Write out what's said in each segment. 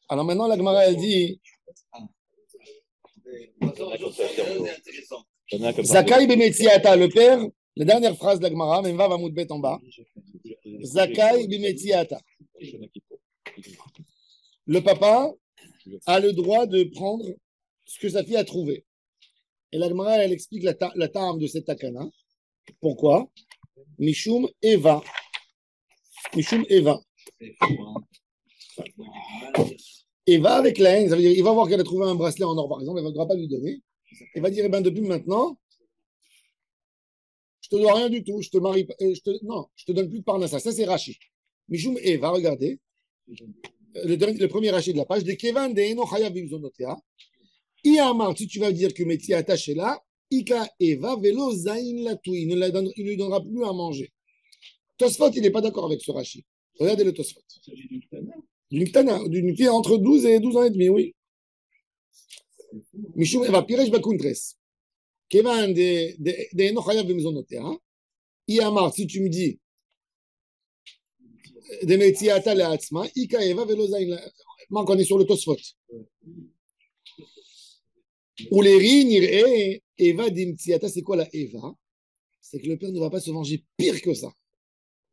Alors maintenant, la Gemara, elle dit Zakai Bemetziata, le père, la dernière phrase de la Gemara, Memva Vamoudbet en bas. Zakai Bemetziata. Le papa a le droit de prendre ce que sa fille a trouvé. Et la Gemara, elle explique la ta'am de cette takana. Pourquoi? Mishum Eva. Mishum Eva. Eva avec la haine, ça veut dire il va voir qu'elle a trouvé un bracelet en or, par exemple, elle ne voudra pas lui donner. Elle va dire, eh ben, depuis maintenant, je te dois rien du tout, je te marie pas, non, je te donne plus de parnassa. Ça, c'est Rashi. Mishum Eva, regardez, le premier Rashi de la page, de Kevan de Eno Chayav Bimzonotea. Iamar, si tu vas dire que Métier attaché là, Ika Eva velo zain latou, il ne lui donnera plus à manger. Tosfot, il n'est pas d'accord avec ce Rashi. Regardez le Tosfot. D'une fille entre 12 et 12 ans et demi, oui. Mishum Eva, Piresh Bakuntres. Kevan de Eno Chayav Bimzonotea. Iamar, si tu me dis de Métier attaché à Atzma, Ika Eva velo zain latou. Manque, on est sur le Tosfot. Ou les rires, Eva dimtiata, c'est quoi la Eva? C'est que le père ne va pas se venger pire que ça.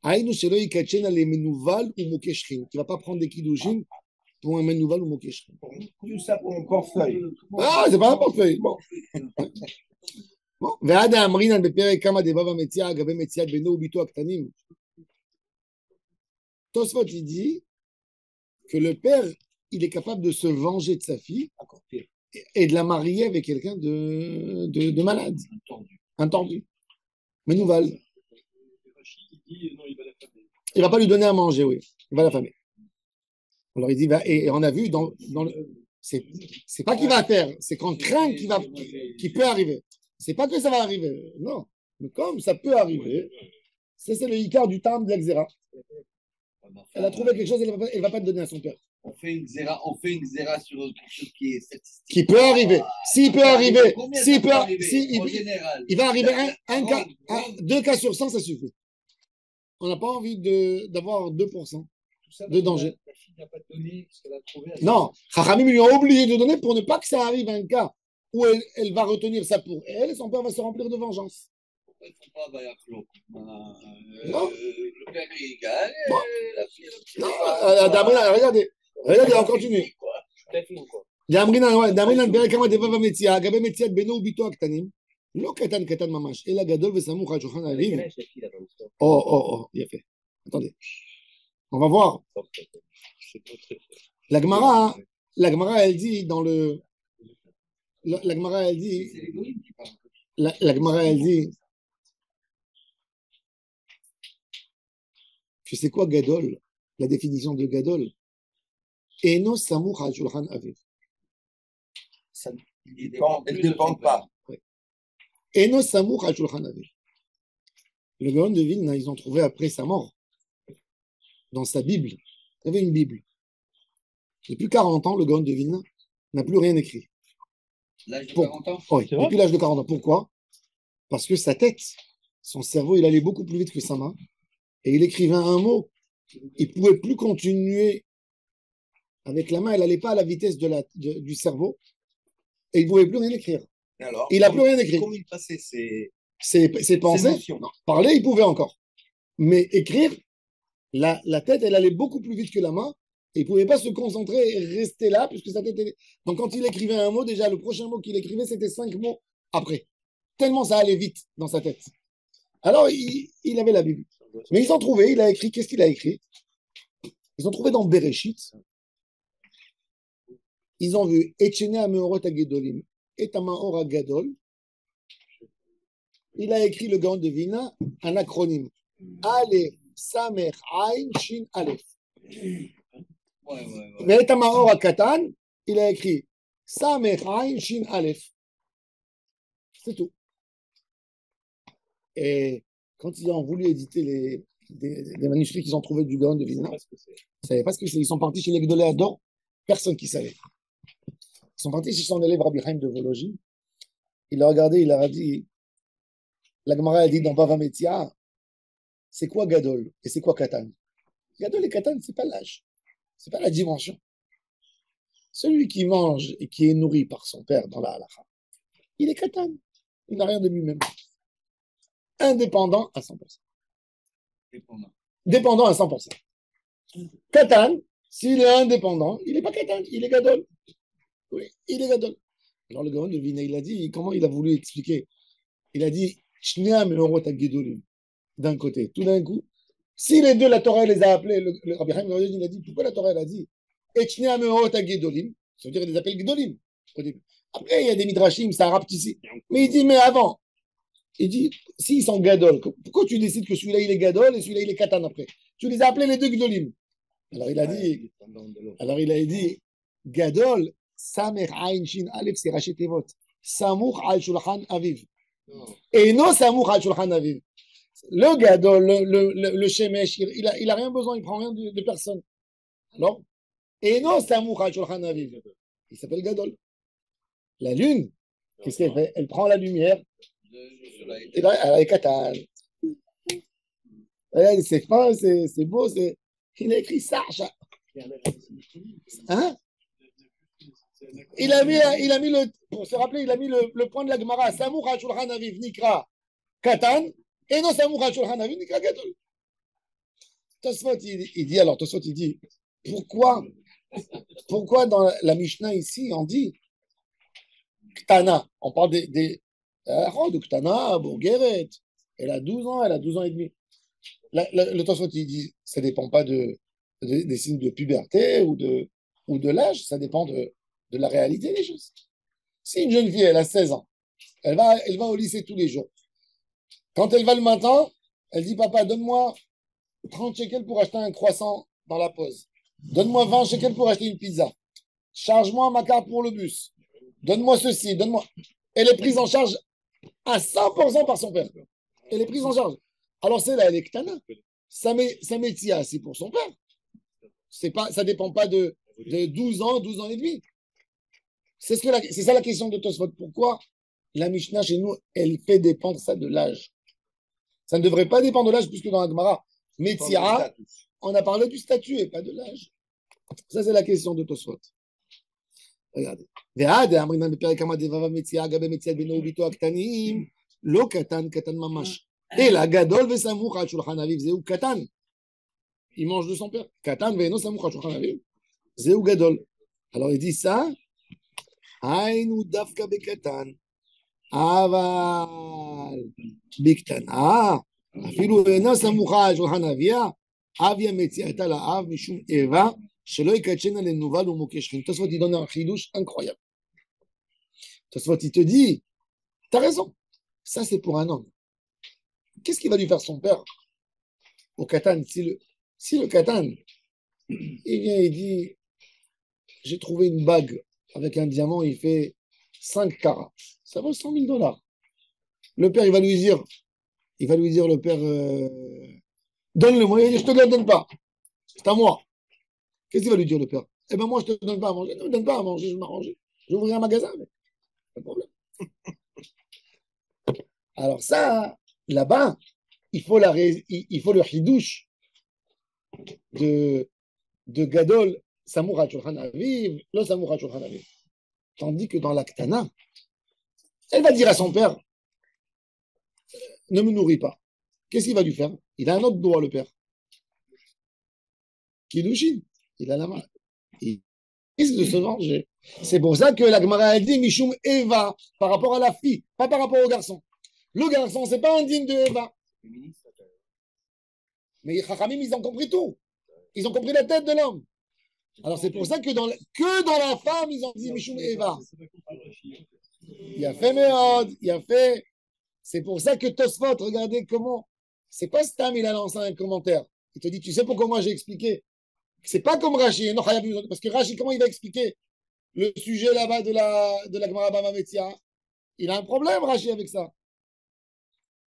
Aïnou sheloi kachena les menouval ou mokeshrin. Tu ne vas pas prendre des kiddushin pour un menouval ou mokeshrin. Tout ça pour un portefeuille. Ah, c'est pas un portefeuille. Bon. Bon. Ve'ada amrinan bepere kama devava metzia agabe metzia beno ubito aktanim. Tosfot, il dit que le père, il est capable de se venger de sa fille. Encore pire. Et de la marier avec quelqu'un de malade. Un tordu. Menouval. Il ne va pas lui donner à manger, oui. Il va l'affamer. Alors il dit, et on a vu dans le. C'est pas qu'il va faire, c'est qu'on craint qu'il peut arriver. C'est pas que ça va arriver. Non. Mais comme ça peut arriver, c'est le Icar du Tam de l'Exera. Elle a trouvé quelque chose, elle ne va pas te donner à son père. On fait une zéra sur quelque chose qui est statistique. Qui peut arriver. S'il peut arriver, il va arriver un cas, 2 cas sur 100, ça suffit. On n'a pas envie d'avoir 2% de danger. La fille n'a pas donné ce qu'elle a trouvé. Non, Chachamim lui ont obligé de donner pour ne pas que ça arrive un cas où elle va retenir ça pour elle et son père va se remplir de vengeance. Pourquoi ils ne font pas Bayaklo? Le père est égal, la fille. Non, regardez, on continue. דאמרינן פרק כמה דבב המציאה, אגבי מציאת בנו וביתו הקטנים, לא קטן ממש, אלא גדול וסמוך על שולחן הריב. יפה. Attendez. On va voir. La Gemara, elle dit dans le. La Gemara, elle dit. La Gemara, elle dit. Tu sais quoi, Gadol? La définition de Gadol. Eno samouch al shulchan aviv. Elle ne dépend pas. Eno samouch al shulchan aviv. Le Gaon de Vilna, ils ont trouvé après sa mort, dans sa Bible, il y avait une Bible. Depuis 40 ans, le Gaon de Vilna n'a plus rien écrit. L'âge de 40 ans? Oui, depuis l'âge de 40 ans. Pourquoi? Parce que sa tête, son cerveau, il allait beaucoup plus vite que sa main. Et il écrivait un mot. Il ne pouvait plus continuer avec la main. Elle n'allait pas à la vitesse du cerveau. Et il ne pouvait plus rien écrire. Alors, il n'a plus rien écrit. Comment il passait ses pensées? Non. Parler, il pouvait encore. Mais écrire, la tête, elle allait beaucoup plus vite que la main. Et il ne pouvait pas se concentrer et rester là, puisque sa tête était... Donc, quand il écrivait un mot, déjà, le prochain mot qu'il écrivait, c'était 5 mots après. Tellement ça allait vite dans sa tête. Alors, il avait la Bible. Mais ils ont trouvé, il a écrit, qu'est-ce qu'il a écrit? Ils ont trouvé dans Bereshit, ils ont vu Etchene Ameorot Agedolim, et Amaor Agadol. Il a écrit le Gaon de Vilna, un acronyme. Aleph, Samer, Ain, Shin, Aleph. Mais et Amaor Akatan, il a écrit Samer, Ain, Shin, Aleph. C'est tout. Et quand ils ont voulu éditer des manuscrits qu'ils ont trouvés du Gaon de Vilna, ils ne savaient pas ce que c'est. Ils sont partis chez les Gdoléador, personne qui savait. Ils sont partis chez son élève Rabbi Chaim de Vologine. Il a regardé, il leur a dit, la Gemara a dit dans Bava Metzia, c'est quoi Gadol et c'est quoi Katan? Gadol et Katan, c'est pas l'âge. C'est pas la dimension. Celui qui mange et qui est nourri par son père dans la halakha, il est katan. Il n'a rien de lui-même. Indépendant à 100%. Dépendant à 100%. Katan, s'il est indépendant, il n'est pas katan, il est gadol. Oui, il est gadol. Alors le gaon de Vina, il a dit, comment il a voulu expliquer? Il a dit, d'un côté, tout d'un coup, si les deux, la Torah les a appelés, le Rabbi Chaim il a dit, pourquoi la Torah elle a dit, ça veut dire qu'il les appelle Gedolim. Après, il y a des midrashim, ça rappe ici. Mais il dit, mais avant, il dit, s'ils sont gadol, pourquoi tu décides que celui-là il est gadol et celui-là il est katan après? Tu les as appelés les deux Gedolim. Alors il a dit, gadol, samer ain shin alef, c'est raché tevot. Samouch al shulchan aviv. Et non samouch al shulchan aviv. Le gadol, le shemesh, il a rien besoin, il prend rien de personne. Alors, et non samouch al shulchan aviv. Il s'appelle gadol. La lune, qu'est-ce qu'elle fait? Elle prend la lumière. Et là, elle est katan. C'est fin, c'est beau, il a écrit ça. Hein? Il a mis pour se rappeler, il a mis le point de la Gemara. Samouch HaShulchan Aviv Nikra Katan, et non Samouch HaShulchan Aviv Nikra Gadol. Tosfot, il dit alors, Tosfot, il dit, pourquoi dans la Mishnah ici, on dit Ktana, on parle de Ktana, Bourgueret, elle a 12 ans, elle a 12 ans et demi. Le Tosfot, il dit, ça ne dépend pas des signes de puberté ou de l'âge, ça dépend de la réalité des choses. Si une jeune fille, elle a 16 ans, elle va au lycée tous les jours. Quand elle va le matin, elle dit, papa, donne-moi 30 shekels pour acheter un croissant dans la pause. Donne-moi 20 shekels pour acheter une pizza. Charge-moi ma carte pour le bus. Donne-moi ceci, donne-moi. Elle est prise en charge à 100% par son père. Elle est prise en charge. Alors celle-là, elle est ktana. Sa métier, c'est pour son père. Ça ne dépend pas de 12 ans et demi. C'est ça la question de Tosfot. Pourquoi la Mishnah chez nous, elle fait dépendre ça de l'âge? Ça ne devrait pas dépendre de l'âge, puisque dans la Gemara, Metzia, on a parlé du statut et pas de l'âge. Ça, c'est la question de Tosfot. Regardez. לא קטן, קטן ממש. אלא גדול וסמוך על שולחן אביו, זהו קטן. Il mange de son père. קטן ואינו סמוך על שולחן אביו, זהו גדול. Alors il dit ça, היינו דווקא בקטן, אבל בקטנה, אפילו אינו סמוכה על שולחן אביה, אביה מציאתה לאב משום איבה, שלא יקדשנה לנובל ומוכה שכין. Tosfot, il donne un chidouche incroyable. Tosfot, il te dit, t'as raison. Ça, c'est pour un homme. Qu'est-ce qu'il va lui faire son père au Katan? Si le Katan, il vient et dit, j'ai trouvé une bague avec un diamant, il fait 5 carats. Ça vaut 100 000 dollars. Le père, il va lui dire, le père, donne-le-moi. Il va dire, je te le donne pas. C'est à moi. Qu'est-ce qu'il va lui dire, le père? Eh ben, moi, je te donne pas à manger. Ne me donne pas à manger, je vais m'arranger. Je vais ouvrir un magasin, mais pas de problème. Alors ça, là-bas, il faut le chidouche de Gadol, Samour HaShulchan Aviv, le Samour HaShulchan Aviv. Tandis que dans la Ktana, elle va dire à son père, ne me nourris pas. Qu'est-ce qu'il va lui faire? Il a un autre droit, le père. Kiddushin, il a la main. Il risque de se venger. C'est pour ça que la Gemara a dit Mishum Eva, par rapport à la fille, pas par rapport au garçon. Le garçon, c'est pas indigne de Eva. Mais les Chachamim, ils ont compris tout. Ils ont compris la tête de l'homme. Alors c'est pour ça que dans la femme, ils ont dit Mishum Eva. Il a fait Méod, il a fait. C'est pour ça que Tosfot, regardez comment. C'est pas Stam, il a lancé un commentaire. Il te dit, tu sais pourquoi moi j'ai expliqué? C'est pas comme Rashi. Non, parce que Rashi, comment il va expliquer le sujet là-bas de la Gemara Bama Metzia? Il a un problème, Rashi, avec ça.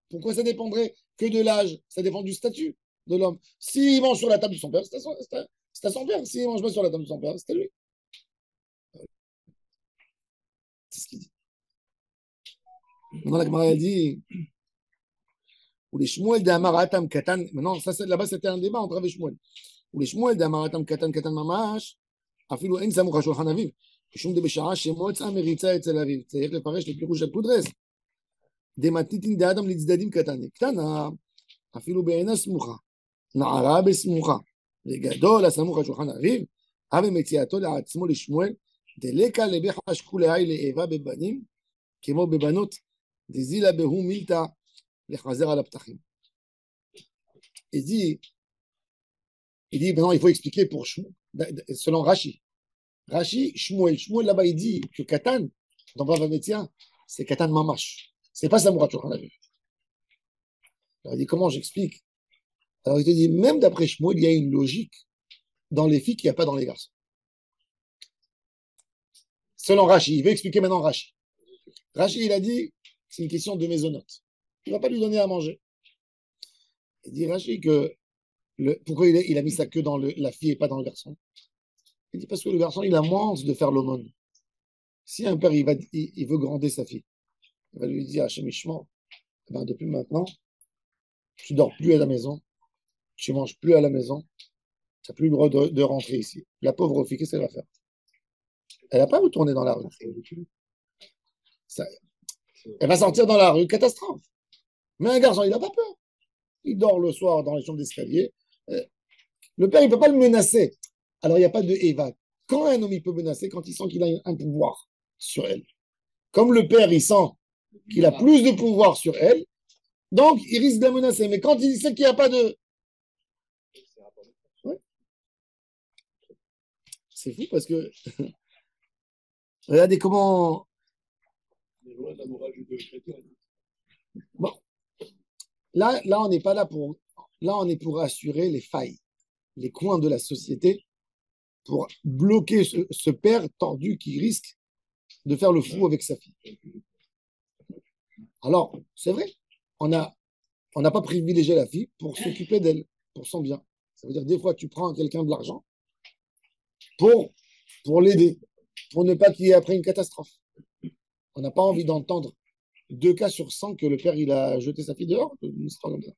Pourquoi ça dépendrait que de l'âge? Ça dépend du statut de l'homme. S'il mange sur la table de son père, c'est à son père. S'il ne mange pas sur la table de son père, c'est à lui. C'est ce qu'il dit. Maintenant, la Gemara dit, ou les Shmuel de Amaratam Katan. Maintenant, là-bas, c'était un débat entre Rav et Shmuel. Ou les Shmuel d'Amaratam Katan Katan Mamash, אפילו אין סמוך על שולחן אביו, משום דבשעה שמוצא מריצה אצל אביו. צריך לפרש לפירוש הפודרס. דמתיתין דאדם לצדדים קטנה. קטנה, אפילו בעינה סמוכה. נערה בסמוכה. וגדול הסמוך על שולחן אביו, אבי מציאתו לעצמו לשמואל, דלקה לבחה שקולהי לאיבה בבנים, כמו בבנות, דזילה בהו מילתא לחזר על הפתחים. Il dit, maintenant, il faut expliquer pour Shmuel, selon Rashi. Rashi, Shmuel là-bas, il dit que Katan, dans Bava Metzia, c'est Katan Mamash. C'est pas Samourat Shulchan Aruch. Alors, il dit, comment j'explique? Alors, il te dit, même d'après Shmuel, il y a une logique dans les filles qu'il n'y a pas dans les garçons. Selon Rashi, il veut expliquer maintenant Rashi. Rashi, il a dit, c'est une question de maisonnote. Il ne va pas lui donner à manger. Il dit Rashi que pourquoi il a mis sa queue dans la fille et pas dans le garçon? Il dit parce que le garçon, il a moins de faire l'aumône. Si un père, il veut grandir sa fille, il va lui dire, Hachem ben, depuis maintenant, tu dors plus à la maison, tu manges plus à la maison, tu n'as plus le droit de rentrer ici. La pauvre fille, qu'est-ce qu'elle va faire? Elle n'a pas à tourner dans la rue. Elle va sortir dans la rue, catastrophe. Mais un garçon, il n'a pas peur. Il dort le soir dans les chambres d'escalier. Le père, il ne peut pas le menacer. Alors, il n'y a pas de Eva. Quand un homme, il peut menacer, quand il sent qu'il a un pouvoir sur elle. Comme le père, il sent qu'il a plus de pouvoir sur elle, donc il risque de la menacer. Mais quand il sait qu'il n'y a pas de... Ouais. C'est fou parce que... Regardez comment... Bon. Là, on n'est pas là pour... Là, on est pour assurer les failles, les coins de la société, pour bloquer ce père tordu qui risque de faire le fou avec sa fille. Alors, c'est vrai, on n'a pas privilégié la fille pour s'occuper d'elle, pour son bien. Ça veut dire, des fois, tu prends à quelqu'un de l'argent pour l'aider, pour ne pas qu'il y ait après une catastrophe. On n'a pas envie d'entendre 2 cas sur 100 que le père, il a jeté sa fille dehors, une histoire comme ça.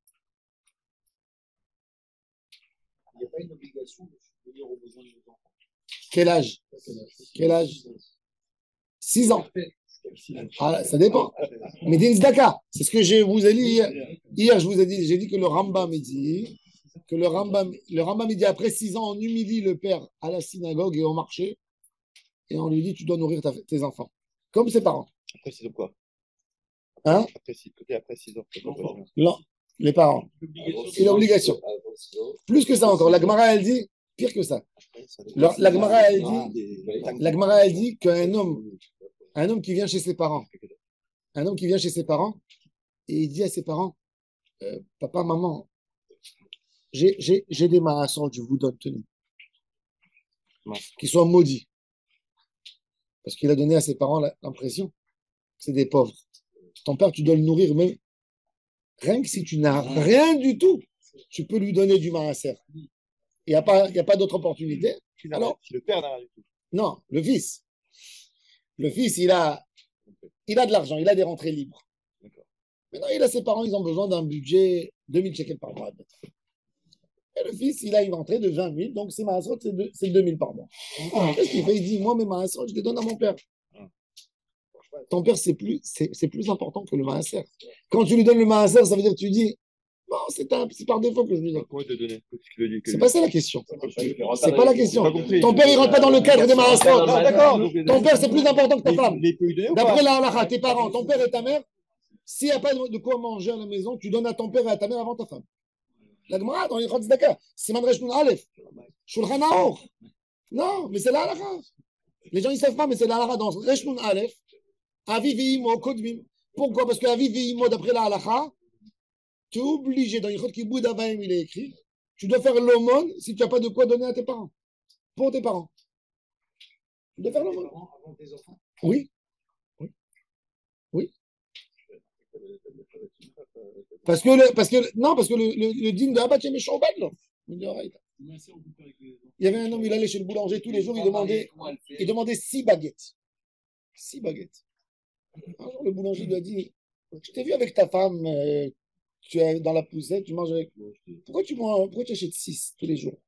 Il n'y a pas une obligation de subvenir aux besoins de nos enfants. Quel âge? 6 ans. Ah, ça dépend. Mais din tzedaka, c'est ce que je vous ai dit hier. Hier, j'ai dit que le Rambam dit il dit après 6 ans, on humilie le père à la synagogue et au marché et on lui dit tu dois nourrir tes enfants, comme ses parents. Après 6 ans quoi? Hein? Après 6 ans. Non, les parents. C'est l'obligation. Plus que ça encore. La Gemara, elle dit, pire que ça. La Gemara, elle dit qu'un homme qui vient chez ses parents, et il dit à ses parents, papa, maman, j'ai des marassons, je vous donne, tenez, qui soient maudits. Parce qu'il a donné à ses parents l'impression que c'est des pauvres. Ton père, tu dois le nourrir, même rien que si tu n'as rien du tout, tu peux lui donner du marasser. Il n'y a pas d'autre opportunité. Alors, le père n'a rien du tout. Non, le fils. Le fils, il a de l'argent, il a des rentrées libres. Maintenant, il a ses parents, ils ont besoin d'un budget 2000 shekels par mois. Et le fils, il a une rentrée de 20 000, donc ses marasot, c'est 2 000 par mois. Qu'est-ce qu'il fait? Il dit, moi, mes marasot, je les donne à mon père. Ton père, c'est plus important que le maaser. Quand tu lui donnes le maaser, ça veut dire que tu dis, bon, c'est par défaut que je lui donne. Comment il te donnait? C'est pas ça la question. C'est pas la question. Ton père, il rentre pas dans le cadre des maaser. D'accord. Ton père, c'est plus important que ta femme. Mais il peut lui donner ou D'après pas? la halakha, tes parents, ton père et ta mère, s'il n'y a pas de quoi manger à la maison, tu donnes à ton père et à ta mère avant ta femme. La Gemara, dans les Chotz Daka, c'est Madresh Nun Aleph, Shulchan Aruch. Non, mais c'est la halakha. Les gens, ils ne savent pas, mais c'est la halakha dans Resh Nun Aleph. Avi ve'imo kodmim. Pourquoi? Parce que Avi ve'imo, d'après la halakha, tu es obligé, dans Yichot Kiboud Avaim, il est écrit, tu dois faire l'aumône si tu n'as pas de quoi donner à tes parents. Pour tes parents. Tu dois faire l'aumône. Avant tes enfants. Oui. Parce que le din de Abba Tchem Shobad, là. Il y avait un homme, il allait chez le boulanger tous les jours, il demandait 6 baguettes. 6 baguettes. Un jour, le boulanger lui a dit, je t'ai vu avec ta femme, tu es dans la poussette, tu manges avec. Pourquoi tu achètes 6 tous les jours?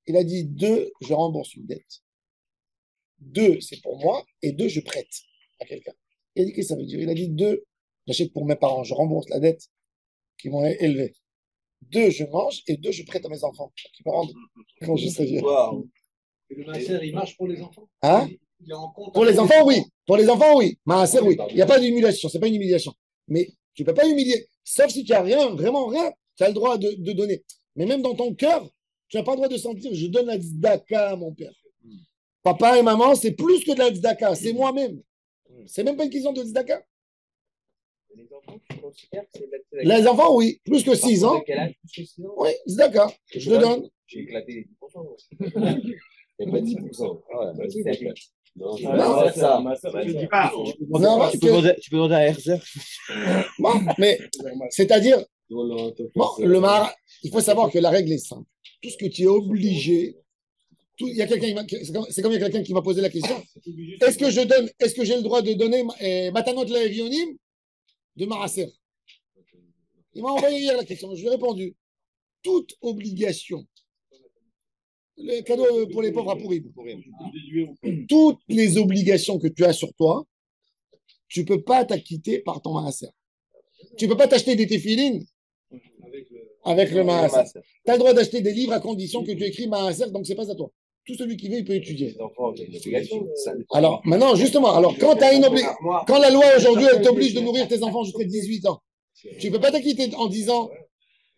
Il a dit 2, je rembourse une dette. 2, c'est pour moi. Et 2, je prête à quelqu'un. Il a dit, qu'est-ce que ça veut dire? Il a dit 2, j'achète pour mes parents, je rembourse la dette qui m'ont élevé. 2, je mange. Et 2, je prête à mes enfants qui me rendent quand je serai vieux. Waouh. Et le maaser, il marche pour les enfants. Hein? Il est en compte. Pour les enfants, oui. Pour les enfants, oui. Maaser, oui. Il n'y a pas d'humiliation. C'est pas une humiliation. Mais tu ne peux pas humilier. Sauf si tu n'as rien, vraiment rien, tu as le droit de donner. Mais même dans ton cœur, tu n'as pas le droit de sentir, je donne la tzedaka à mon père. Papa et maman, c'est plus que de la tzedaka. C'est moi-même. C'est même pas une question de tzedaka. Les enfants, tu considères que c'est mettre Les enfants, oui. Plus que 6 ans. De quel âge? Plus que 6 ans? Oui, tzedaka. Je le donne. J'ai éclaté les 10%. Ouais. Il n'y a pas 10%. Ah ouais, c'est la clé. Non, Non, ça. Je dis pas. Non, parce Tu que- peux demander à Herzer. Bon, mais c'est-à-dire, bon, il faut savoir que la règle est simple. Tout ce que tu es obligé, il y a quelqu'un, c'est comme il y a quelqu'un qui m'a posé la question. Est-ce que j'ai le droit de donner Matanot Levionim de Maaser? Il m'a envoyé hier la question, je lui ai répondu. Toute obligation, le cadeau pour les pauvres à Pourim, toutes les obligations que tu as sur toi, tu ne peux pas t'acquitter par ton Maaser. Tu ne peux pas t'acheter des téfilines avec le Maaser. Tu as le droit d'acheter des livres à condition que tu écris Maaser, donc ce n'est pas à toi. Tout celui qui veut, il peut étudier. Les enfants, il y a une obligation. Alors, maintenant, justement, quand la loi aujourd'hui, elle t'oblige de nourrir tes enfants jusqu'à 18 ans, tu ne peux pas t'acquitter en disant.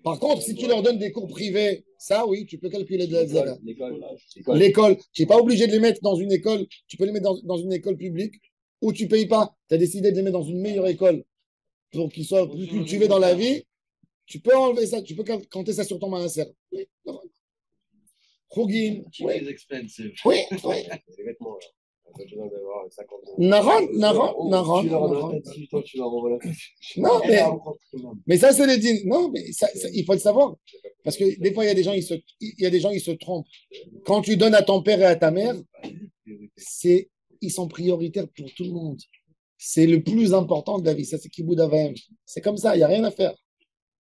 Par contre, si tu leur donnes des cours privés, ça, oui, tu peux calculer de la tzedaka. L'école, tu n'es pas obligé de les mettre dans une école, tu peux les mettre dans une école publique où tu ne payes pas. Tu as décidé de les mettre dans une meilleure école pour qu'ils soient plus cultivés dans la vie. Tu peux enlever ça, tu peux compter ça sur ton maaser. Oui, Chougim, Cheap is expensive. oui, oui. Les vêtements, là. On a besoin d'avoir 50 euros. Naran. Tu leur donnes 18 ans, tu leur envoies la Non, mais ça, c'est les dînes. Non, mais ça, il faut le savoir. Parce que des fois, il y a des gens, ils se trompent. Quand tu donnes à ton père et à ta mère, ils sont prioritaires pour tout le monde. C'est le plus important de la vie. Ça, c'est Kibbout Avaim. C'est comme ça, il n'y a rien à faire.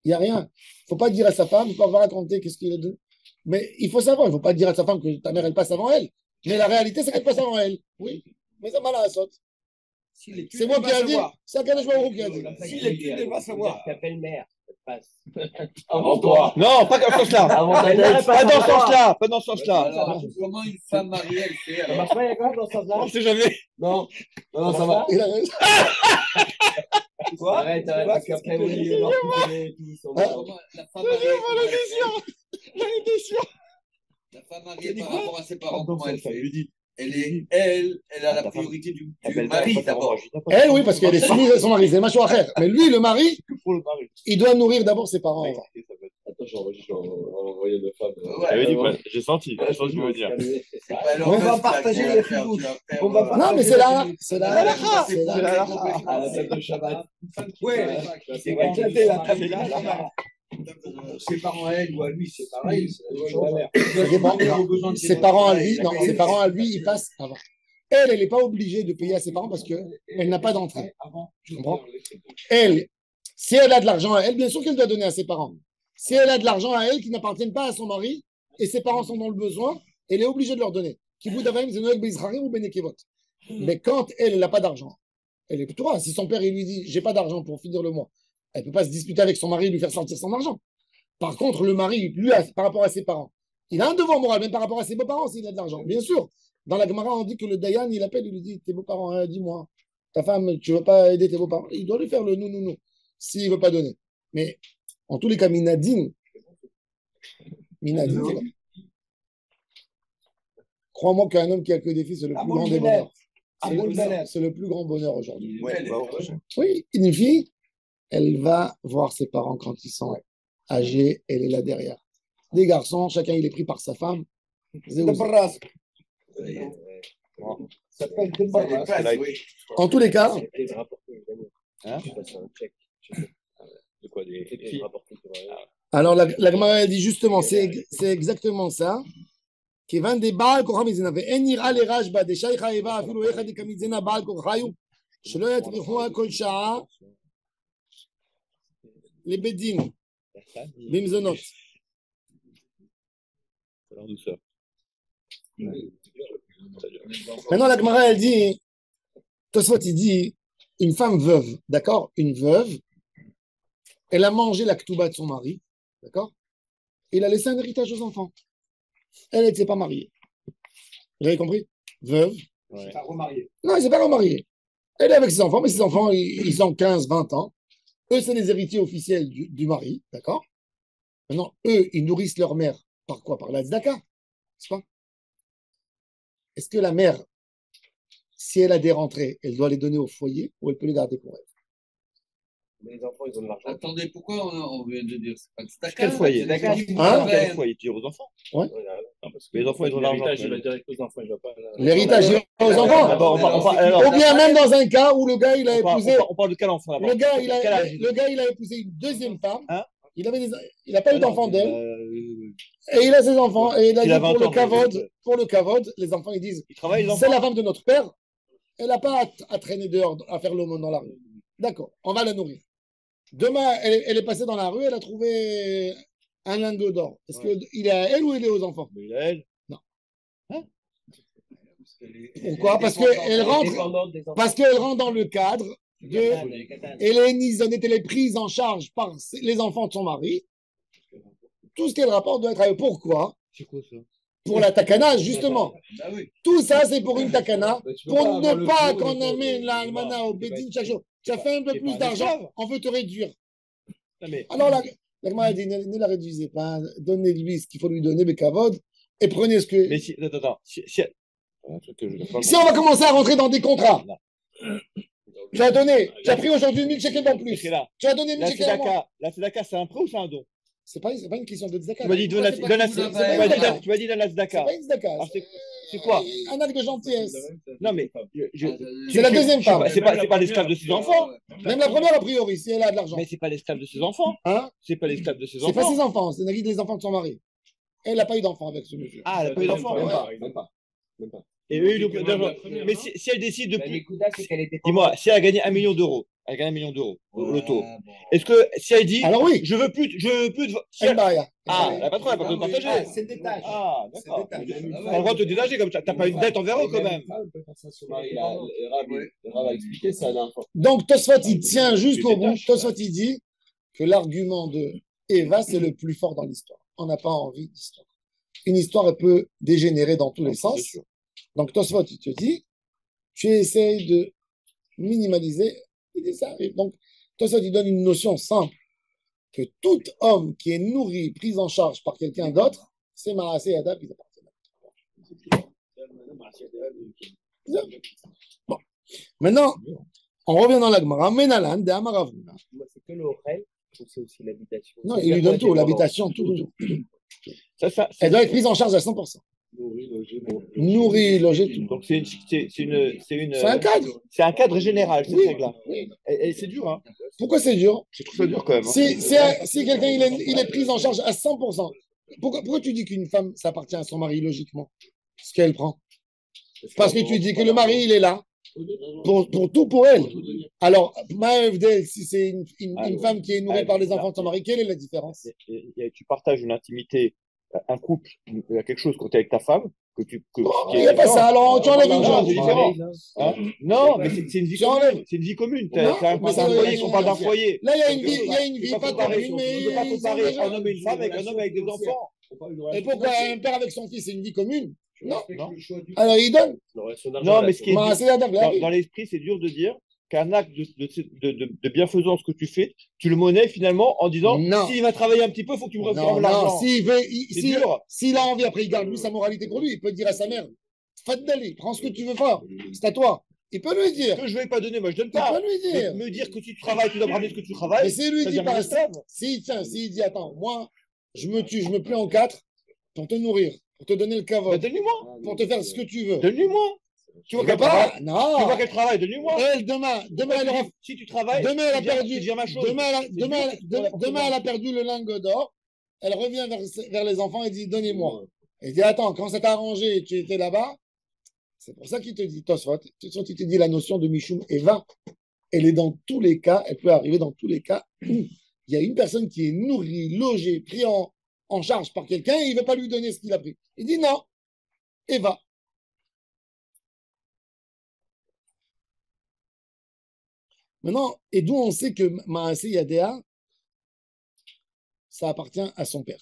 Il n'y a rien. Il ne faut pas dire à sa femme, il ne faut pas raconter qu'est-ce qu'il a donné. Mais il faut savoir, il ne faut pas dire à sa femme que ta mère, elle passe avant elle. Mais la réalité, c'est qu'elle passe avant elle. Oui. Mais ça m'a la saute. C'est moi qui ai dit. C'est Akadosh Baruch Hu qui a dit. Si l'étude, elle va savoir. Tu t'appelles mère, ça te passe. Avant toi. Non, pas comme ça. Avant ta tête. Pas dans ce sens-là. Pas dans ce sens-là. Alors, comment une femme mariée, elle fait Ça alors marche pas, il y a quoi dans ce sens-là? On sait jamais. Non, non, ça va. Il a raison. Quoi Arrête, parce qu'après, oui, il va couper tout. Comment la femme mariée, la femme mariée par rapport à ses parents, comment elle fait? Elle a la priorité du mari d'abord. Elle, oui, parce qu'elle est soumise à son mari. C'est macho frère. Mais lui, le mari, il doit nourrir d'abord ses parents. avant. Attends, j'ai envoyé de femme. J'avais dit quoi? J'ai senti. Je pense que je veux dire. On va partager les filous. Non, mais c'est là. C'est là. C'est À là. la tête de Shabbat. Ouais, C'est éclaté la table. Ses parents à elle ou à lui, c'est pareil. C'est la même chose. Ça dépend. Ses parents à lui, non, ses parents à lui, ils passent avant. Elle n'est pas obligée de payer à ses parents parce qu'elle n'a pas d'entrée. Tu comprends? Elle, si elle a de l'argent à elle, bien sûr qu'elle doit donner à ses parents. Si elle a de l'argent à elle qui n'appartiennent pas à son mari et ses parents sont dans le besoin, elle est obligée de leur donner. Mais quand elle n'a pas d'argent, elle est plutôt rare. Si son père il lui dit j'ai pas d'argent pour finir le mois, elle ne peut pas se disputer avec son mari et lui faire sortir son argent. Par contre, le mari, lui, par rapport à ses parents, il a un devoir moral, même par rapport à ses beaux-parents s'il a de l'argent. Bien sûr. Dans la Gemara, on dit que le Dayan, il appelle, il lui dit tes beaux-parents, hein, dis-moi, ta femme, tu ne veux pas aider tes beaux-parents? Il doit lui faire le non, s'il ne veut pas donner. Mais en tous les cas, Minadine, crois-moi qu'un homme qui a que des filles, c'est le plus grand des bonheurs. C'est le plus grand bonheur aujourd'hui. Oui, une fille, elle va voir ses parents quand ils sont âgés, elle est là derrière. Des garçons, chacun il est pris par sa femme. En tous les cas, alors la Gemara dit justement, c'est exactement ça. כיוון דבעל כוחם מזינה, ואין נראה לרשב"א דשי חייבה אפילו אחד דקמיזינה בעל כורחיו, שלא יטריחוה כל שעה לבית דין במזונות. Maintenant, la Gemara, elle dit, Tosfot, il dit, une femme veuve, d'accord? Une veuve, elle a mangé la ketouba de son mari, d'accord? Il a laissé un héritage aux enfants. Elle n'était pas mariée. Vous avez compris? Veuve. C'est pas remarié. Non, elle ne s'est pas remariée. Elle est avec ses enfants, mais ses enfants, ils ont 15, 20 ans. Eux, c'est les héritiers officiels du mari, d'accord? Maintenant, eux, ils nourrissent leur mère par quoi? Par la tzedaka, n'est-ce pas? Est-ce que la mère, si elle a des rentrées, elle doit les donner au foyer ou elle peut les garder pour elle? Mais les enfants, ils ont de l'argent. Attendez, pourquoi on vient de dire c'est pas de tzedaka? Quel foyer? D'accord. Quel foyer? Tu dis aux enfants? Ouais. Non, parce que les enfants, ils ont de l'argent. L'héritage, il va direct aux enfants, il va pas. L'héritage, il va aux enfants. Ou bien même dans un cas où le gars, il a épousé. On parle de quel enfant d'abord? Le gars, il Quel âge? a épousé une deuxième femme. Hein? Il n'a pas eu d'enfant d'elle. Et il a ses enfants. Et il a dit pour le kavod, les enfants, ils disent, Il travaille, les enfants? c'est la femme de notre père. Elle n'a pas à traîner dehors, à faire l'aumône dans la rue. D'accord, on va la nourrir. Demain, elle est passée dans la rue, elle a trouvé un lingot d'or. Est-ce qu'il est à elle ou il est aux enfants? Il est à elle. Non. Hein? Pourquoi? Parce qu'elle rentre dans le cadre de. Elle est prise en charge par les enfants de son mari. Tout ce qu'elle rapporte doit être à eux. Pourquoi? C'est quoi ça? Pour la takana, justement. Bah oui. Tout ça, c'est pour une takana, pour ne pas qu'on amène la almana au bedin chaque jour. Tu as fait un peu plus d'argent, on veut te réduire. Alors, la Gemara dit, ne la réduisez pas, donnez-lui ce qu'il faut lui donner, mais kavod, et prenez ce que. Mais si, attends. Si on va commencer à rentrer dans des contrats, tu as pris aujourd'hui 1000 shekels en plus. Tu as donné 1000 shekels en moins. La tzedaka, c'est un prêt ou c'est un don? C'est pas une question de tzedaka. Tu m'as dit donne la tzedaka. C'est pas une tzedaka. C'est quoi? Un acte de gentillesse. Non, mais. C'est la deuxième femme. C'est pas l'esclave de ses enfants. Même la première, a priori, si elle a de l'argent. Mais c'est pas l'esclave de ses enfants. Hein? C'est pas l'esclave de ses C'est pas enfants. ses enfants, c'est les enfants de son mari. Elle n'a pas eu d'enfant avec ce monsieur. Ah, elle n'a pas eu d'enfant. Même pas. Et eux, ils ont plus d'argent. Mais si elle décide de plus. L'écouda, c'est qu'elle était. Dis-moi, si elle a gagné 1 million d'euros, elle gagne 1 million d'euros au loto. Est-ce que si elle dit, alors oui, je veux plus de. elle baille. Ah, elle n'a pas de problème, elle peut partager. C'est le détail. Ah, d'accord. Tu as le droit de te détacher comme ça. Tu n'as pas une dette envers eux quand même. Le Rav a expliqué ça la dernière fois. Donc Tosfot, il tient jusqu'au bout. Tosfot, il dit que l'argument de Eva, c'est le plus fort dans l'histoire. On n'a pas envie d'histoire. Une histoire, elle peut dégénérer dans tous les sens. Donc Tosfot, il te dit, tu essayes de minimaliser. Il dit ça arrive. Donc Tosfot, il donne une notion simple, que tout homme qui est nourri, pris en charge par quelqu'un d'autre, c'est Maaseh Yadav qui appartient. Bon. Maintenant, on revient dans la Gemara. Menalan de Amaravuna. C'est que le Ochel, ou c'est aussi l'habitation? Non, il lui donne tout, l'habitation, tout. Elle doit être prise en charge à 100%. Nourri, logé, tout. Donc c'est un cadre. C'est un cadre général, cette Oui. règle-là. Oui. Et c'est dur, hein. Pourquoi c'est dur? Je trouve ça dur quand même. Si quelqu'un il est pris en charge à 100%, pourquoi tu dis qu'une femme, ça appartient à son mari, logiquement? Ce qu'elle prend. Parce que tu dis que le mari, il est là pour tout pour elle. Alors, Maëvdel, si c'est une femme qui est nourrie par les enfants de son mari, quelle est la différence? Tu partages une intimité, un couple, il y a quelque chose quand tu es avec ta femme, il n'y a pas ça, alors tu enlèves une Non, chose. c'est différent. Hein? Non, mais c'est une vie commune. C'est une vie commune. Non, mais C'est un foyer, on parle d'un foyer. Là, il y a une vie, pas commune, mais. On ne peut pas comparer un homme et une femme avec un homme avec des enfants. Et pourquoi un père avec son fils, c'est une vie commune? Non. Non. Alors, il donne. Non, mais ce qui est C'est la dame, là, oui. dans l'esprit, c'est dur de dire qu'un acte de bienfaisance que tu fais, tu le monnaies finalement en disant Non. s'il va travailler un petit peu, il faut que tu me Non, reformes l'argent. s'il C'est dur. a envie, après, il garde lui sa moralité pour lui. Il peut dire à sa mère, Faddali, prends ce que tu veux faire. C'est à toi. Il peut lui dire. Que je ne vais pas donner, moi je donne Il pas. peut lui dire. Me dire que si tu travailles, tu dois me ramener ce que tu Mais travailles. s'il lui ça dit devient pas, mon esclave. s'il dit, attends, moi, je me tue, je me plie en 4 pour te nourrir, pour te donner le Bah, kavod, donne-lui-moi. pour te faire ce que tu veux. Donne-lui-moi. Tu vois Tu peux qu'elle travaille. pas? Tu Non. vois qu'elle travaille, donne-lui-moi. Elle, demain, elle aura Si tu travailles, Demain, elle a tu deviens- perdu. tu deviens ma chose. Demain, elle a perdu le lingot d'or. Elle revient vers les enfants et dit donnez-moi. Elle dit attends, quand ça t'a arrangé, tu étais là-bas. C'est pour ça qu'il te dit Tosfot. Il te dit la notion de Mishum Eva. Elle est dans tous les cas, elle peut arriver dans tous les cas où il y a une personne qui est nourrie, logée, prise en charge par quelqu'un et il ne veut pas lui donner ce qu'il a pris. Il dit non. Eva. Maintenant, et d'où on sait que Maasé Yadéa, ça appartient à son père.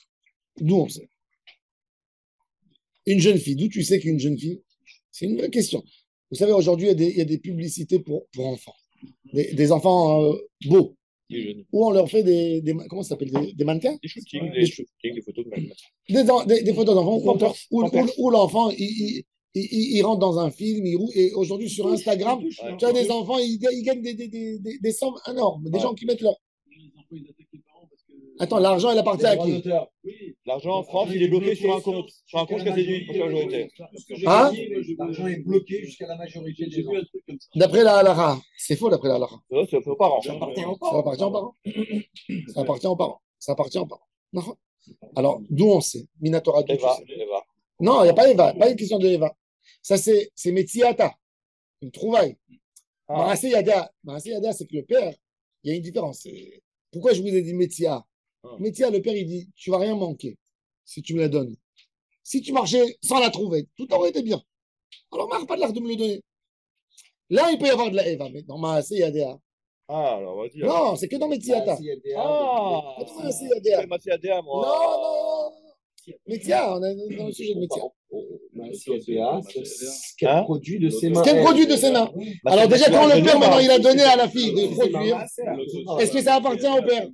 D'où on sait. Une jeune fille, d'où tu sais qu'une jeune fille? C'est une vraie question. Vous savez, aujourd'hui, il y a des publicités pour enfants. Des enfants beaux. Où on leur fait comment ça s'appelle? Des mannequins? Des shootings, des photos de mannequins. Des photos d'enfants où l'enfant, il rentre dans un film, et aujourd'hui, sur Instagram, tu as des enfants, ils gagnent des sommes énormes. Des gens qui mettent leur... Attends, l'argent, il appartient à qui? L'argent en France, il est bloqué sur un compte qui a séduit pour la majorité. Hein? L'argent est bloqué jusqu'à la majorité des gens. D'après la halakha. C'est faux d'après la halakha. C'est aux parents. Ça appartient aux parents. Ça appartient aux parents. Ça appartient aux parents. Non. Alors, d'où on sait? Minatora, d'où tu sais? Eva. Non, il n'y a pas Eva. Pas une question de Eva. Ça, c'est Metziata. Une trouvaille. Maasé Yada, c'est que le père, il y a une différence. Pourquoi je vous ai dit Metzia? Metzia, le père, il dit, tu vas rien manquer si tu me la donnes. Si tu marchais sans la trouver, tout aurait été bien. Alors, marre pas de l'art de me le donner. Là, il peut y avoir de la Eva, mais dans Maasé Yada. Ah, alors vas-y. Non, c'est que dans Metziata. Ah, Maasé Yada. Maasé Yada, moi. Non. Metzia, on est dans le sujet de Metzia. Ce qu'elle produit de ses mains. Ce qu'elle produit de ses mains. Alors déjà, quand le père, maintenant, il a donné à la fille de produire, est-ce que ça appartient au père?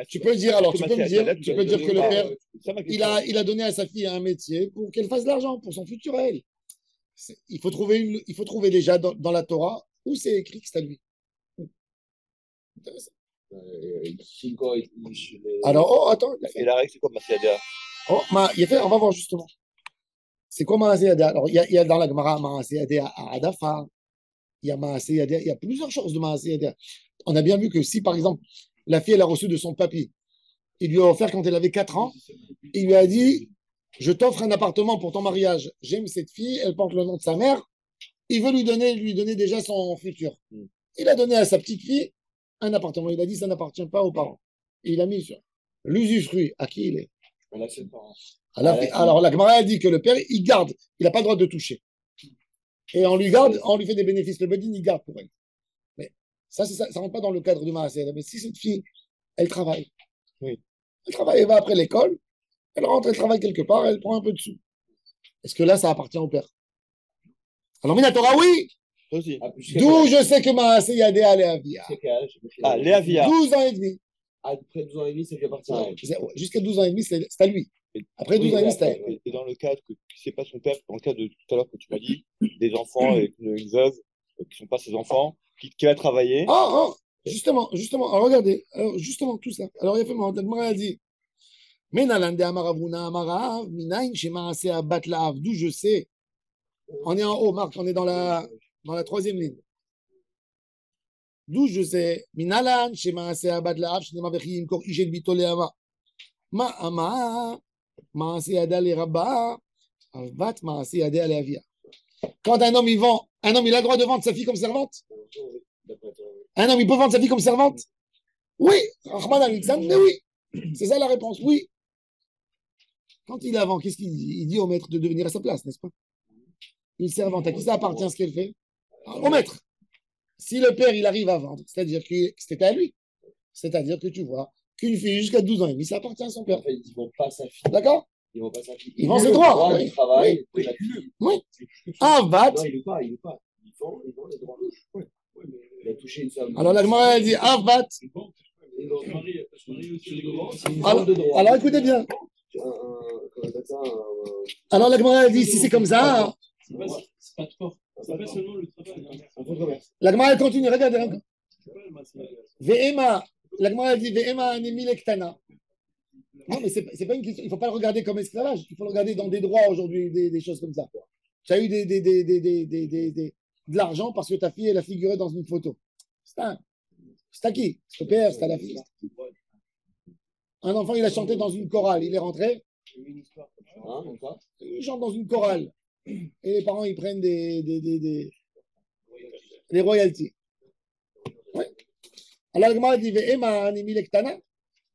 Tu peux dire alors, tu peux me dire que le père, il a donné à sa fille un métier pour qu'elle fasse de l'argent, pour son futur à elle. Il faut trouver déjà dans la Torah où c'est écrit que c'est à lui. Alors, attends. Et la règle, c'est quoi, Maasé Yada? On va voir justement. C'est quoi Maasé Yada? Alors, il y a dans la Gemara Maasé Yada à Adafa. Il y a Maasé Yada. Il y a plusieurs choses de Maasé Yada. On a bien vu que si, par exemple, la fille, elle a reçu de son papy, il lui a offert quand elle avait 4 ans, il lui a dit, je t'offre un appartement pour ton mariage. J'aime cette fille, elle porte le nom de sa mère. Il veut lui donner déjà son futur. Il a donné à sa petite fille un appartement. Il a dit, ça n'appartient pas aux parents. Et il a mis sur l'usufruit. À qui il est? Alors, la Gemara a dit que le père, il garde. Il n'a pas le droit de toucher. Et on lui fait des bénéfices. Le Bedin, il garde pour elle. Mais ça ne rentre pas dans le cadre du Maasé. Mais si cette fille, elle travaille. Oui. Elle travaille, elle va après l'école. Elle rentre, elle travaille quelque part, elle prend un peu de sous. Est-ce que là, ça appartient au père? Alors, Minatora, oui. D'où je sais que Maasé Yadéa Léavia. Ah, Léavia. 12 ans et demi. Après 12 ans et demi, ça lui appartient à elle. Jusqu'à 12 ans et demi, c'est à lui. Après 12 ans et demi, c'est à elle. Et dans le cadre que c'est pas son père, dans le cas de tout à l'heure que tu m'as dit, des enfants avec une veuve qui ne sont pas ses enfants, qui va travailler. Justement. Alors, regardez. Alors, justement, tout ça. Alors, il a fait mon a dit d'où je sais. On est en haut, Marc, on est dans la 3e ligne. D'où je sais, Minalan, Shemaase Abad Laav, Shnema Vechim, Kor Ishet Bito Leava. Maase Yada Le Rabba, Avat Maase Yada Le Avia. Quand un homme, il a le droit de vendre sa fille comme servante? Un homme, il peut vendre sa fille comme servante? Oui, Rahman Alexandre, mais oui. C'est ça la réponse, oui. Quand il la vend, qu'est-ce qu'il dit? Il dit au maître de devenir à sa place, n'est-ce pas? Une servante, à qui ça appartient ce qu'elle fait? Au maître. Si le père, il arrive à vendre, c'est-à-dire que c'était à lui. C'est-à-dire que tu vois qu'une fille jusqu'à 12 ans et demi, ça appartient à son père. En fait, ils ne vendent pas sa fille. D'accord? Ils vendent pas sa fille. Ils vendent ses droits. Il travaille. Oui. Un vat. Non, il ne pas. Il vend les droits. Il a touché une somme. Alors la Gemara, elle dit un vat. Alors écoutez bien. Alors la Gemara, elle dit si c'est comme ça. C'est pas de sport. C'est pas seulement le travail. La Gemara, elle continue. Regardez encore. Ve'ema. La Gemara, elle dit Ve'ema anemi lektana. Non, mais c'est pas une question. Il ne faut pas le regarder comme esclavage. Il faut le regarder dans des droits aujourd'hui, des choses comme ça. Tu as eu de l'argent parce que ta fille, elle a figuré dans une photo. C'est à qui? C'est au père, c'est à la fille. Un enfant, il a chanté dans une chorale. Il est rentré. Il chante dans une chorale. Et les parents, ils prennent des royalties. Oui. Alors, le dit Ve'ema animi lektana.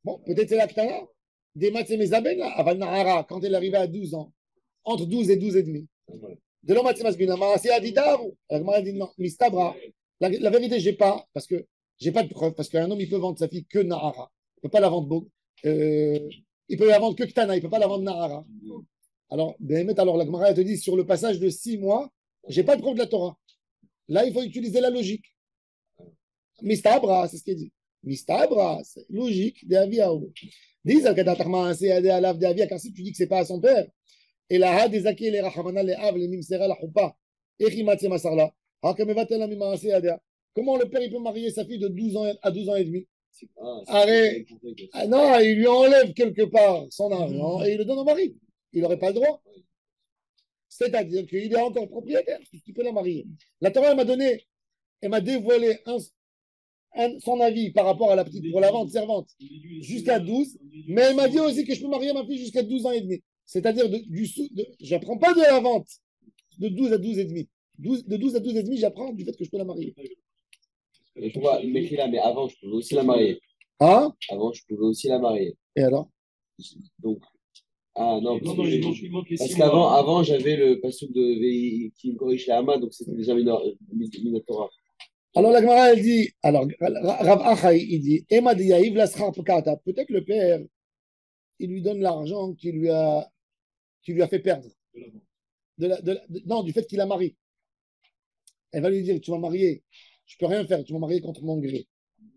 Bon, peut-être c'est la ktana. Des maths et mes aben, là, avant Nahara, quand elle arrivait à 12 ans. entre 12 et 12 et demi. De l'homme c'est Adidar. La Gemara dit non, Mistabra. La vérité, j'ai pas, parce que j'ai pas de preuve, parce qu'un homme, il peut vendre sa fille que Nahara. Il peut pas la vendre il peut la vendre que Ktana, il peut pas la vendre Nahara. Alors, alors la Gemara te dit sur le passage de 6 mois, j'ai pas de preuve de la Torah. Là, il faut utiliser la logique. Mistabra, c'est ce qu'il dit. Mistabra, c'est logique de Aviaou. Dis car si tu dis que c'est pas à son père, et la had des akil les rachamana les av les mimsera la choupa, echimatse masarla, hakamevatel la mimase adea. Comment le père il peut marier sa fille de 12 ans à 12 ans et demi? Arrête. Ah non, il lui enlève quelque part son argent et il le donne au mari. Il n'aurait pas le droit. C'est-à-dire qu'il est encore propriétaire, puisqu'il peut la marier. La Torah elle m'a donné, elle m'a dévoilé son avis par rapport à la petite pour la vente servante jusqu'à 12, mais elle m'a dit aussi que je peux marier ma fille jusqu'à 12 ans et demi. C'est-à-dire je n'apprends pas de la vente de 12 à 12 et demi. De 12 à 12 et demi, j'apprends du fait que je peux la marier. Et pourquoi, mais avant, je pouvais aussi la marier. Hein? Avant, je pouvais aussi la marier. Et alors? Donc, ah non, il parce qu'avant, j'avais le passouk de VI qui me corrige la Hama, donc c'était déjà Minatora. Alors la Gemara, elle dit, alors Rav Achai, il dit, peut-être le père, il lui donne l'argent qui lui a fait perdre. Non, du fait qu'il a marié. Elle va lui dire, tu m'as marié, je peux rien faire, tu m'as marié contre mon gré.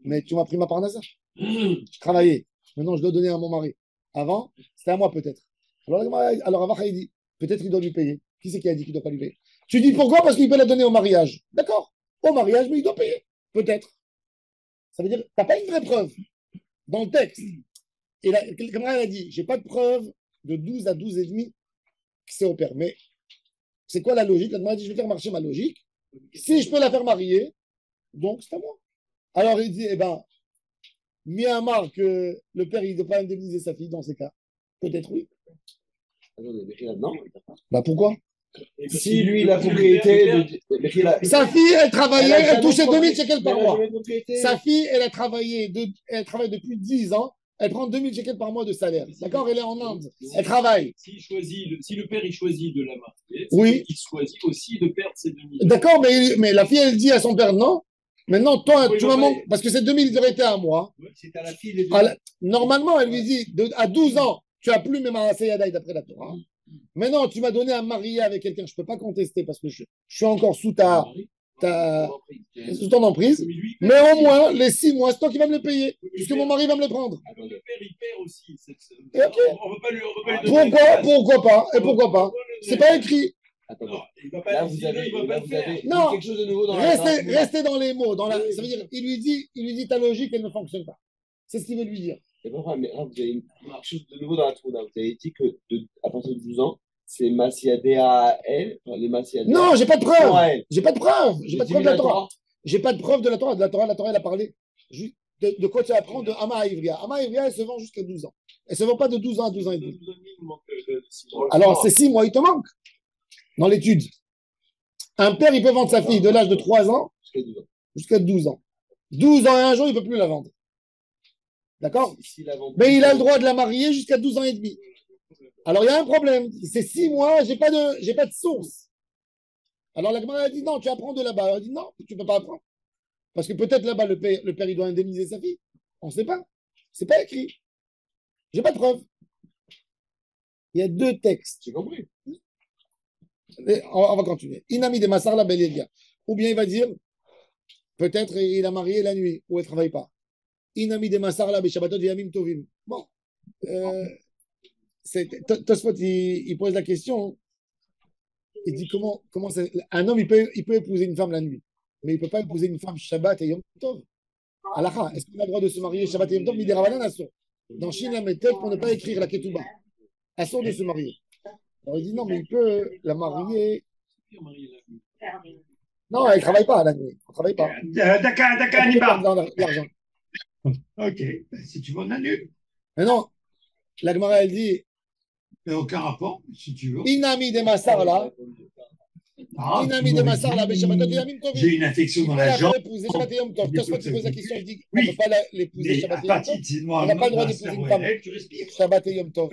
Mais tu m'as pris ma parnassa. Je travaillais. Maintenant, je dois donner à mon mari. Avant, c'était à moi peut-être. Alors Rav Achai, il dit, peut-être il doit lui payer. Qui c'est qui a dit qu'il ne doit pas lui payer? Tu dis pourquoi? Parce qu'il peut la donner au mariage. D'accord. Au mariage, mais il doit payer. Peut-être. Ça veut dire, tu n'as pas une vraie preuve dans le texte. Et la camarade a dit, j'ai pas de preuve de 12 à 12 et demi que c'est au père. Mais c'est quoi la logique? La camarade a dit, je vais faire marcher ma logique. Si je peux la faire marier, donc c'est à moi. Alors il dit, eh ben, Myanmar que le père il ne doit pas indemniser sa fille dans ces cas. Peut-être oui. Non. Bah pourquoi? Si lui, la propriété. Sa fille, elle travaillait, elle touchait 2000 shekels par mois. Sa fille, elle travaille depuis 10 ans, elle prend 2000 shekels par mois de salaire. D'accord? Elle est en Inde. Elle travaille. Si le père il choisit de la marier, oui. Il choisit aussi de perdre ses 2000. D'accord, mais la fille, elle dit à son père non. Maintenant, toi, tu m'as manqué, parce que ces 2000, ils auraient été à moi. C'est à la fille. Normalement, elle lui dit, à 12 ans, tu n'as plus mes maraseyadaï d'après la Torah. Maintenant, tu m'as donné à marier avec quelqu'un, je ne peux pas contester parce que je suis encore sous sous ton emprise. Mais au moins, les 6 mois, c'est toi qui vas me les payer, puisque mon mari va me les prendre. Le père, il perd aussi. Okay. On ne va pas lui donner. Pourquoi pas? Et pourquoi pas? C'est pas écrit. Non, là, vous avez non, quelque chose de nouveau dans restez dans les mots. Ça veut dire, il lui dit ta logique, elle ne fonctionne pas. C'est ce qu'il veut lui dire. Mais là, vous avez quelque chose de nouveau dans la Trouna. Vous avez dit que à partir de 12 ans, c'est Massiadé à elle, les Massiadé. Non, j'ai pas de preuve. J'ai pas de preuve. J'ai pas de preuve de la Torah. J'ai pas de preuve de la Torah. La Torah, elle a parlé de quoi tu apprends de Ama Ivria. Ama Ivria, elle se vend jusqu'à 12 ans. Elle se vend pas de 12 ans à 12 ans et demi. Alors, c'est 6 mois, il te manque dans l'étude. Un père, il peut vendre sa fille de l'âge de 3 ans jusqu'à 12 ans. 12 ans et un jour, il ne peut plus la vendre. D'accord? Mais il a le droit de la marier jusqu'à 12 ans et demi. Alors, il y a un problème. C'est 6 mois, j'ai pas de source. Alors, la Gemara a dit non, tu apprends de là-bas. Elle a dit non, tu ne peux pas apprendre. Parce que peut-être là-bas, le père, il doit indemniser sa fille. On ne sait pas. C'est pas écrit. J'ai pas de preuve. Il y a 2 textes. J'ai compris. On va continuer. Inami de Massar la Belédia. Ou bien il va dire, peut-être il a marié la nuit, ou elle ne travaille pas. Inami de Massar la Beshabatot Yamim Tovim. Bon. Tosfot, il pose la question. Il dit comment un homme, il peut épouser une femme la nuit, mais il ne peut pas épouser une femme Shabbat et Yom Tov. Alakha, est-ce qu'on a le droit de se marier Shabbat et Yom Tov? Mais des Ravanan Assur. Dans Chine, la méthode pour ne pas écrire la Ketouba. Assur de se marier. Alors il dit non, mais il peut la marier. Non, elle ne travaille pas la nuit. Elle ne travaille pas. D'accord, Niba. L'argent. Ok, si tu veux, on annule. Mais non, la Gemara, elle dit. Mais aucun rapport, si tu veux. Inami de Massar là. Ah, Inami de Massar, la Beshabatot et Yamim Tovim. j'ai une infection dans la Il jambe. peut épouser Shabbat et Yom Tov. Tosfot il pose la question, il dit on Oui. ne peut pas l'épouser Mais Shabbat et Yom Tov. apatite, c'est moi. On n'a pas le droit d'épouser une femme Tu respires. Shabbat et Yom Tov.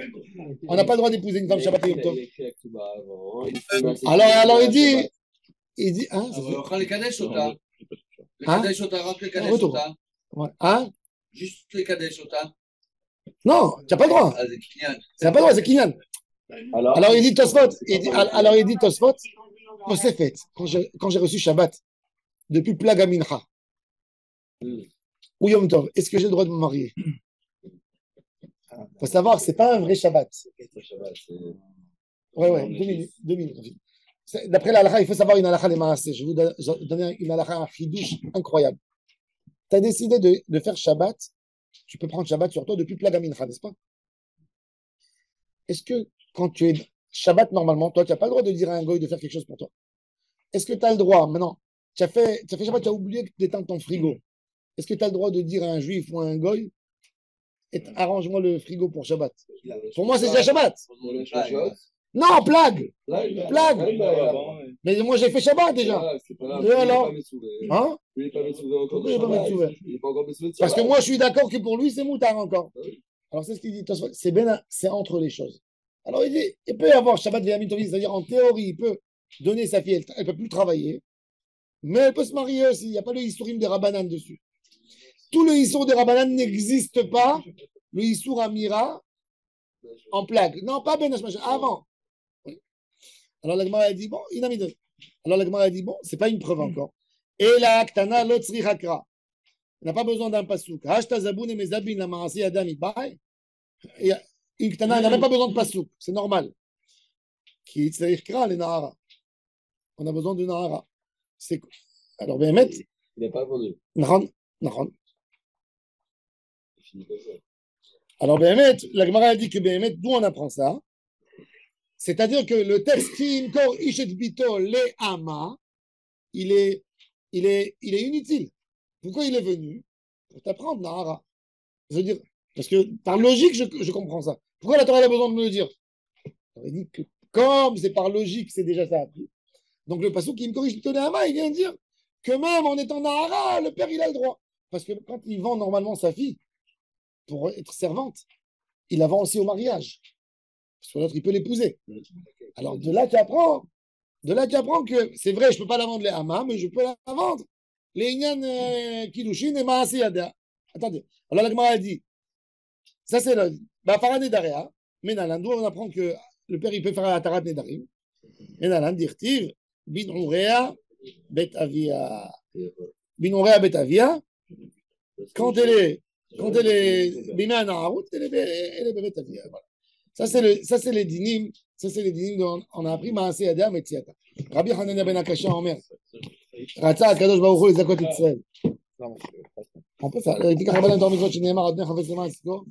On n'a pas le droit d'épouser une femme Shabbat et Yom Tov. Il écrit la Ktuba avant. Alors il dit, hein, c'est ça. Alors, les Kadesh, Ota. Les Hein? Kadesh, Ota, rentre les Kadesh, Retour. Ota. Ouais. Hein? Juste les Kadesh, Ota. Non, tu n'as pas le droit. Ah, c'est Kinyan. Tu n'as pas le droit, c'est Kinyan. Alors il dit Tosfot, alors il dit Tosfot, c'est fait. Quand j'ai reçu Shabbat, depuis Plaga Mincha, ou Yom Tov, est-ce que j'ai le droit de me marier? Il faut savoir, c'est pas un vrai Shabbat. Ouais, 2 minutes. D'après la halakha, il faut savoir une halakha les maaseh. Je vais vous donner une halakha, un chidouche incroyable. Tu as décidé de faire Shabbat, tu peux prendre Shabbat sur toi depuis Plaga Mincha, n'est-ce pas? Est-ce que quand tu es Shabbat normalement, toi, tu n'as pas le droit de dire à un goy de faire quelque chose pour toi? Est-ce que tu as le droit, maintenant, tu as fait Shabbat, tu as oublié d'éteindre ton frigo. Est-ce que tu as le droit de dire à un juif ou à un goy, arrange-moi le frigo pour Shabbat? Pour moi, c'est déjà Shabbat. Non, plague. Mais moi, j'ai fait Shabbat déjà. Et alors? Hein? Il n'est pas Metsouvé encore. Pourquoi il n'est pas Metsouvé? Il n'est pas encore Metsouvé. Parce que moi, je suis d'accord que pour lui, c'est moutard encore. Alors, c'est ce qu'il dit. C'est entre les choses. Alors, il dit, il peut y avoir Shabbat V'Yamim Tovim, c'est-à-dire en théorie, il peut donner sa fille, elle ne peut plus travailler, mais elle peut se marier aussi. Il n'y a pas le Issourim des Rabbanan dessus. Tout le Issour des Rabbanan n'existe pas, le Issour Amira en plague. Non, pas Ben Hashmash, avant. Oui. Alors, la Gemara a dit, bon, inamide. Alors, la Gemara a dit, bon, c'est pas une preuve encore. Et la Aktana, l'Otsri Hakra. On n'a pas besoin d'un pasouk. Hashta Zaboun et Mezabin, la Marasi Adam, Ibai. Une Ktana, elle n'a même pas besoin de pasouk. C'est normal. Qui c'est Kra, les Nahara. On a besoin de Nahara. C'est quoi? Alors, Béhémet. Il n'est pas vendu. Nahon. Alors, Béhémet, la Gemara a dit que Béhémet, d'où on apprend ça? C'est-à-dire que le texte qui encore Ishet Bito le Ama, il est inutile. Pourquoi il est venu? Pour t'apprendre, Nahara. Je veux dire, parce que par logique, je comprends ça. Pourquoi la Torah a besoin de me le dire? On dit que comme c'est par logique, c'est déjà ça appris. Donc le passage qui me corrige Bito le Ama, il vient dire que même en étant Nahara, le père, il a le droit. Parce que quand il vend normalement sa fille pour être servante, il la vend aussi au mariage. Parce que l'autre, il peut l'épouser. Alors de là, tu apprends que c'est vrai, je ne peux pas la vendre les Hama, mais je peux la vendre. Les Inyan Kiddushin et Maaseh Yada. Attendez. Alors la Gemara a dit, ça c'est le Bafaran Nedaria, Menalan, d'où on apprend que le père, il peut faire la Tarat Nedarim. Menalan, dirtiv, Bin Urea, Bet Avia. Bin Urea, Bet Avia. Quand elle est Bina Naharut, elle est Bet Avia. Voilà. Ça c'est les dinim. Ça c'est les dinim dont on a appris Maaseh Yada, Metziata. Rabbi Hanania ben Akasha Omer. רצה הקדוש ברוך הוא לזכות את ישראל. On peut faire. תיקח רבנן תור מצוות שנאמר עד בני חפץ למען עסקו.